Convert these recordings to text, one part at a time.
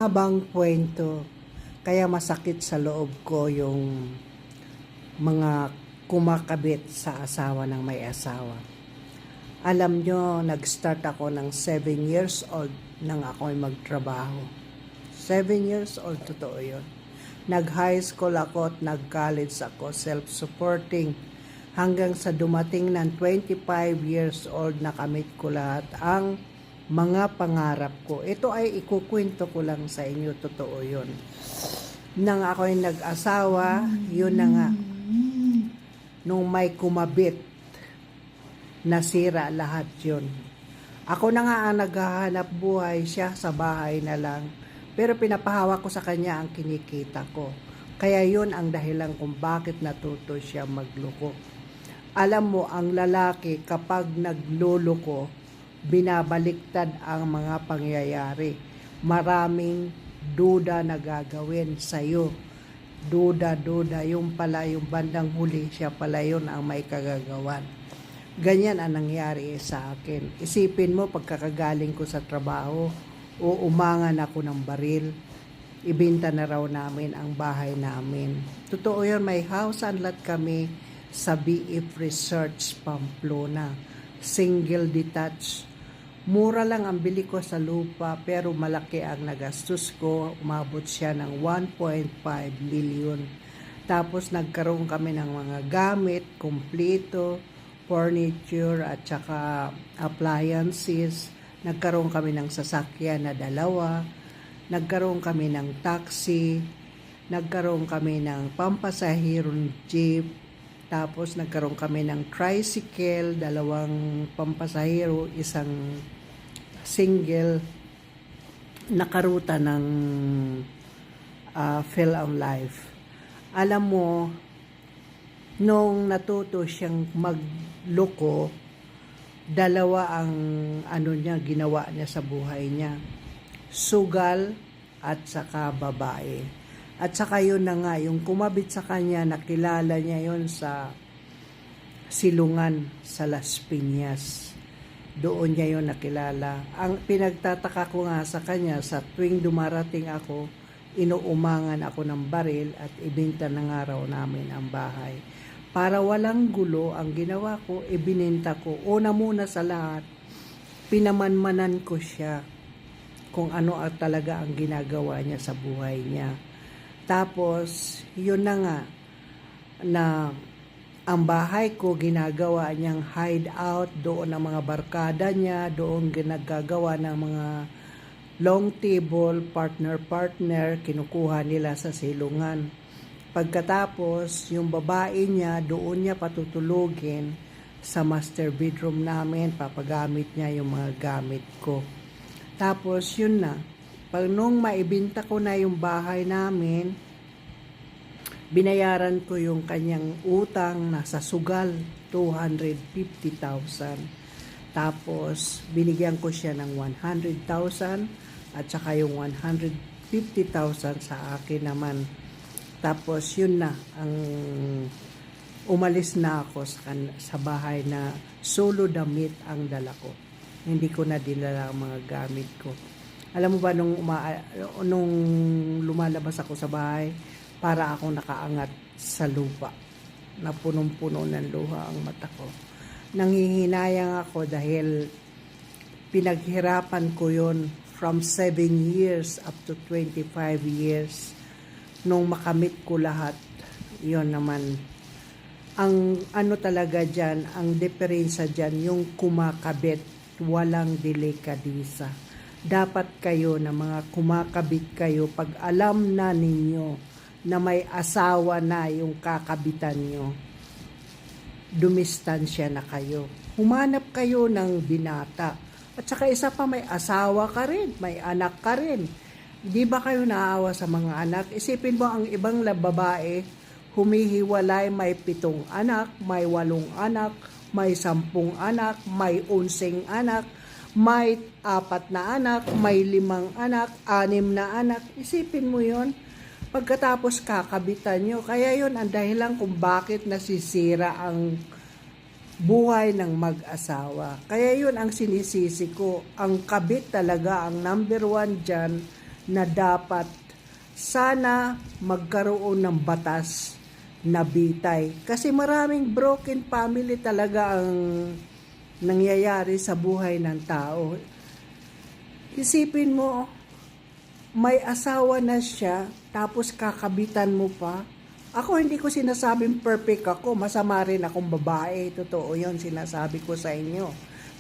Habang kwento, kaya masakit sa loob ko yung mga kumakabit sa asawa ng may asawa. Alam nyo, nag-start ako ng 7 years old nang ako'y magtrabaho. 7 years old, totoo yun. Nag-high school ako at nag-college ako, self-supporting. Hanggang sa dumating ng 25 years old, nakamit ko lahat ang mga pangarap ko. Ito ay ikukwento ko lang sa inyo, totoo yun. Nang ako'y nag-asawa, yun na nga. Nung may kumabit, nasira lahat yun. Ako na nga ang naghahanap buhay, siya sa bahay na lang. Pero pinapahawak ko sa kanya ang kinikita ko. Kaya yun ang dahilan kung bakit natuto siya magloko. Alam mo, ang lalaki kapag nagluloko, binabaliktad ang mga pangyayari. Maraming duda na gagawin sa'yo. Duda, yung pala, yung bandang huli, siya pala yun ang may kagagawan. Ganyan ang nangyari sa akin. Isipin mo, pagkakagaling ko sa trabaho, uumangan ako ng baril, ibinta na raw namin ang bahay namin. Totoo yun, may house and lot kami sa BF Research, Pamplona. Single detached. Mura lang ang bili ko sa lupa pero malaki ang nagastos ko. Umabot siya ng 1.5 million. Tapos nagkaroon kami ng mga gamit, kompleto, furniture at saka appliances. Nagkaroon kami ng sasakyan na 2. Nagkaroon kami ng taxi. Nagkaroon kami ng pampasahirong jeep. Tapos nagkaroon kami ng tricycle, 2 pampasahero, 1 single nakaruta ng Phil on Life. Alam mo, nung natuto siyang magloko, 2 ang niya, ginawa niya sa buhay niya. Sugal at saka babae. At saka yun na nga, yung kumabit sa kanya, nakilala niya yun sa silungan sa Las Piñas. Doon niya yun nakilala. Ang pinagtataka ko nga sa kanya, sa tuwing dumarating ako, inuumangan ako ng baril at ibinta na nga raw namin ang bahay. Para walang gulo, ang ginawa ko, ibininta ko. Una muna sa lahat, pinamanmanan ko siya kung ano talaga ang ginagawa niya sa buhay niya. Tapos, yun na nga, na ang bahay ko ginagawa niyang hideout, doon ang mga barkada niya, doon ginagagawa ng mga long table, partner-partner, kinukuha nila sa silungan. Pagkatapos, yung babae niya, doon niya patutulugin sa master bedroom namin, papagamit niya yung mga gamit ko. Tapos, yun na. Pag nung maibinta ko na yung bahay namin, binayaran ko yung kanyang utang nasa sugal, 250,000. Tapos, binigyan ko siya ng 100,000 at saka yung 150,000 sa akin naman. Tapos, yun na, umalis na ako sa bahay na solo damit ang dala ko. Hindi ko na dinala ang mga gamit ko. Alam mo ba, nung lumalabas ako sa bahay, para akong nakaangat sa lupa, na punong-puno ng luha ang mata ko. Nanghihinayang ako dahil pinaghirapan ko yon from 7 years up to 25 years. Nung makamit ko lahat, yon naman. Ang talaga dyan, ang diferensya dyan, yung kumakabit, walang delikadisa. Dapat kayo na mga kumakabit kayo, pag alam na ninyo na may asawa na yung kakabitan nyo, dumistansya na kayo. Humanap kayo ng binata. At saka isa pa, may asawa ka rin, may anak ka rin. Di ba kayo naawa sa mga anak? Isipin mo, ang ibang babae, humihiwalay, may 7 anak, may 8 anak, may 10 anak, may 11 anak, may 4 na anak, may 5 anak, 6 na anak. Isipin mo yon. Pagkatapos kakabitan nyo. Kaya yon ang dahilan kung bakit nasisira ang buhay ng mag-asawa. Kaya yun ang sinisisi ko. Ang kabit talaga, ang number 1 dyan, na dapat sana magkaroon ng batas na bitay. Kasi maraming broken family talaga ang nangyayari sa buhay ng tao. Isipin mo, may asawa na siya, tapos kakabitan mo pa. Ako hindi ko sinasabing perfect ako, masama rin akong babae. Totoo yun, sinasabi ko sa inyo.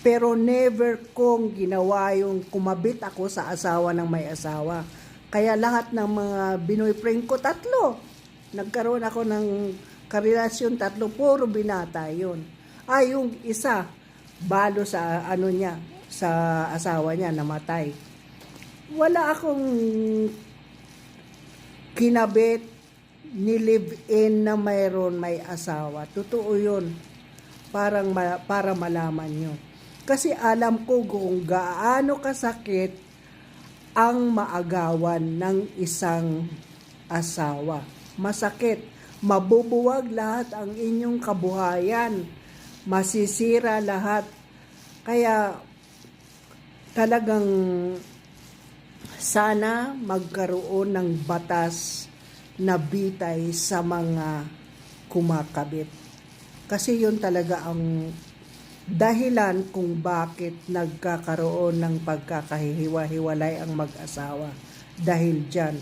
Pero never kong ginawa yung kumabit ako sa asawa ng may asawa. Kaya lahat ng mga binoyfriend ko, 3. Nagkaroon ako ng karelasyon, 3, puro binata yun. Ay, yung isa, balo sa niya, sa asawa niya, namatay. Wala akong kinabit ni live-in na may asawa. Totoo yun. Para malaman nyo. Kasi alam ko kung gaano kasakit ang maagawan ng isang asawa. Masakit. Mabubuwag lahat ang inyong kabuhayan. Masisira lahat. Kaya talagang sana magkaroon ng batas na bitay sa mga kumakabit. Kasi yun talaga ang dahilan kung bakit nagkakaroon ng pagkakahiwa-hiwalay ang mag-asawa. Dahil dyan.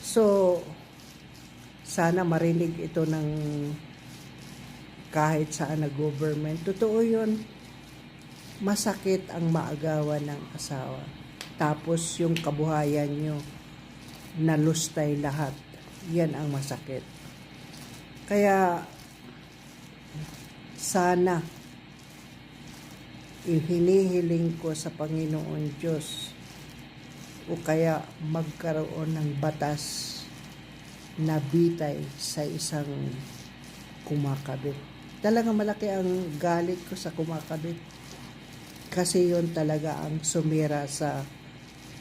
So, sana marinig ito ng kahit saan na government. Totoo yun. Masakit ang maagawan ng asawa. Tapos yung kabuhayan nyo, nalustay lahat. Yan ang masakit. Kaya, sana, ihinihiling ko sa Panginoon Diyos o kaya magkaroon ng batas na bitay sa isang kumakabit. Talagang malaki ang galit ko sa kumakabit. Kasi yun talaga ang sumira sa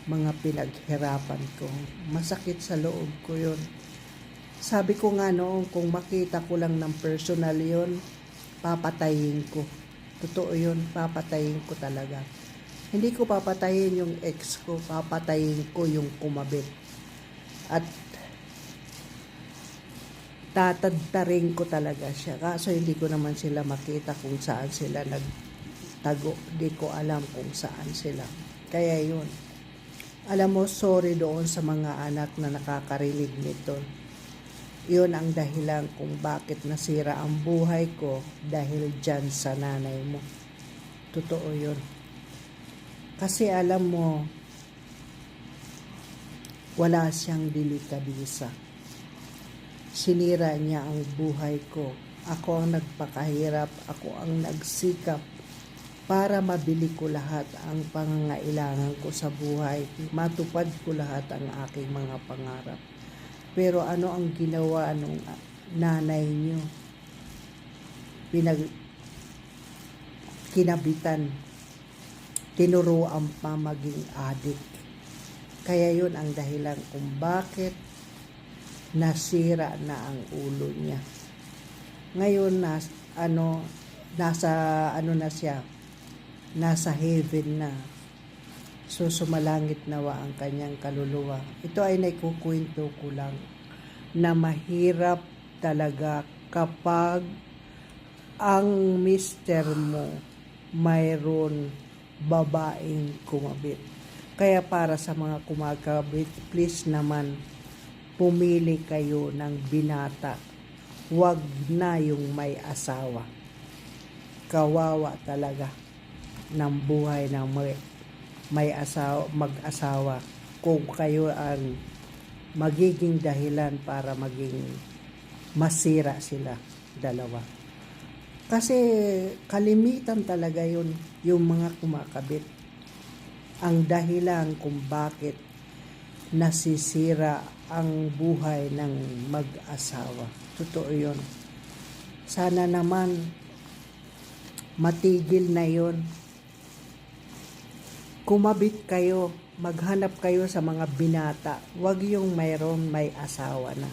mga pinaghirapan ko. Masakit sa loob ko yun. Sabi ko nga noon, kung makita ko lang ng personal yun, papatayin ko. Totoo yun, papatayin ko talaga. Hindi ko papatayin yung ex ko, papatayin ko yung kumabit. At tatadtarin ko talaga siya. Kaso hindi ko naman sila makita kung saan sila nagtago. Hindi ko alam kung saan sila. Kaya yun. Alam mo, sorry doon sa mga anak na nakakarinig nito. Yun ang dahilan kung bakit nasira ang buhay ko dahil dyan sa nanay mo. Totoo yun. Kasi alam mo, wala siyang delikadisa. Sinira niya ang buhay ko. Ako ang nagpakahirap, ako ang nagsikap para mabili ko lahat ang pangangailangan ko sa buhay. Matupad ko lahat ang aking mga pangarap. Pero ano ang ginawa ng nanay niyo? Kinabitan. Tinuruan pa maging adik. Kaya yun ang dahilan kung bakit nasira na ang ulo niya. Ngayon nasa heaven na. So sumalangit nawa ang kanyang kaluluwa. Ito ay naikukwento ko lang na mahirap talaga kapag ang mister mo mayroon babaeng kumabit. Kaya para sa mga kumakabit, please naman pumili kayo ng binata. Huwag na yung may asawa. Kawawa talaga ng buhay ng mag-asawa kung kayo ang magiging dahilan para maging masira sila dalawa. Kasi kalimitan talaga yun, yung mga kumakabit. Ang dahilan kung bakit nasisira ang buhay ng mag-asawa. Totoo yun. Sana naman matigil na yun. Kumabit kayo, maghanap kayo sa mga binata. Huwag yung mayroon may asawa na.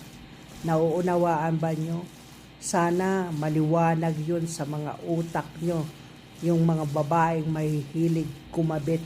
Nauunawaan ba nyo? Sana maliwanag yun sa mga utak nyo. Yung mga babaeng may hilig kumabit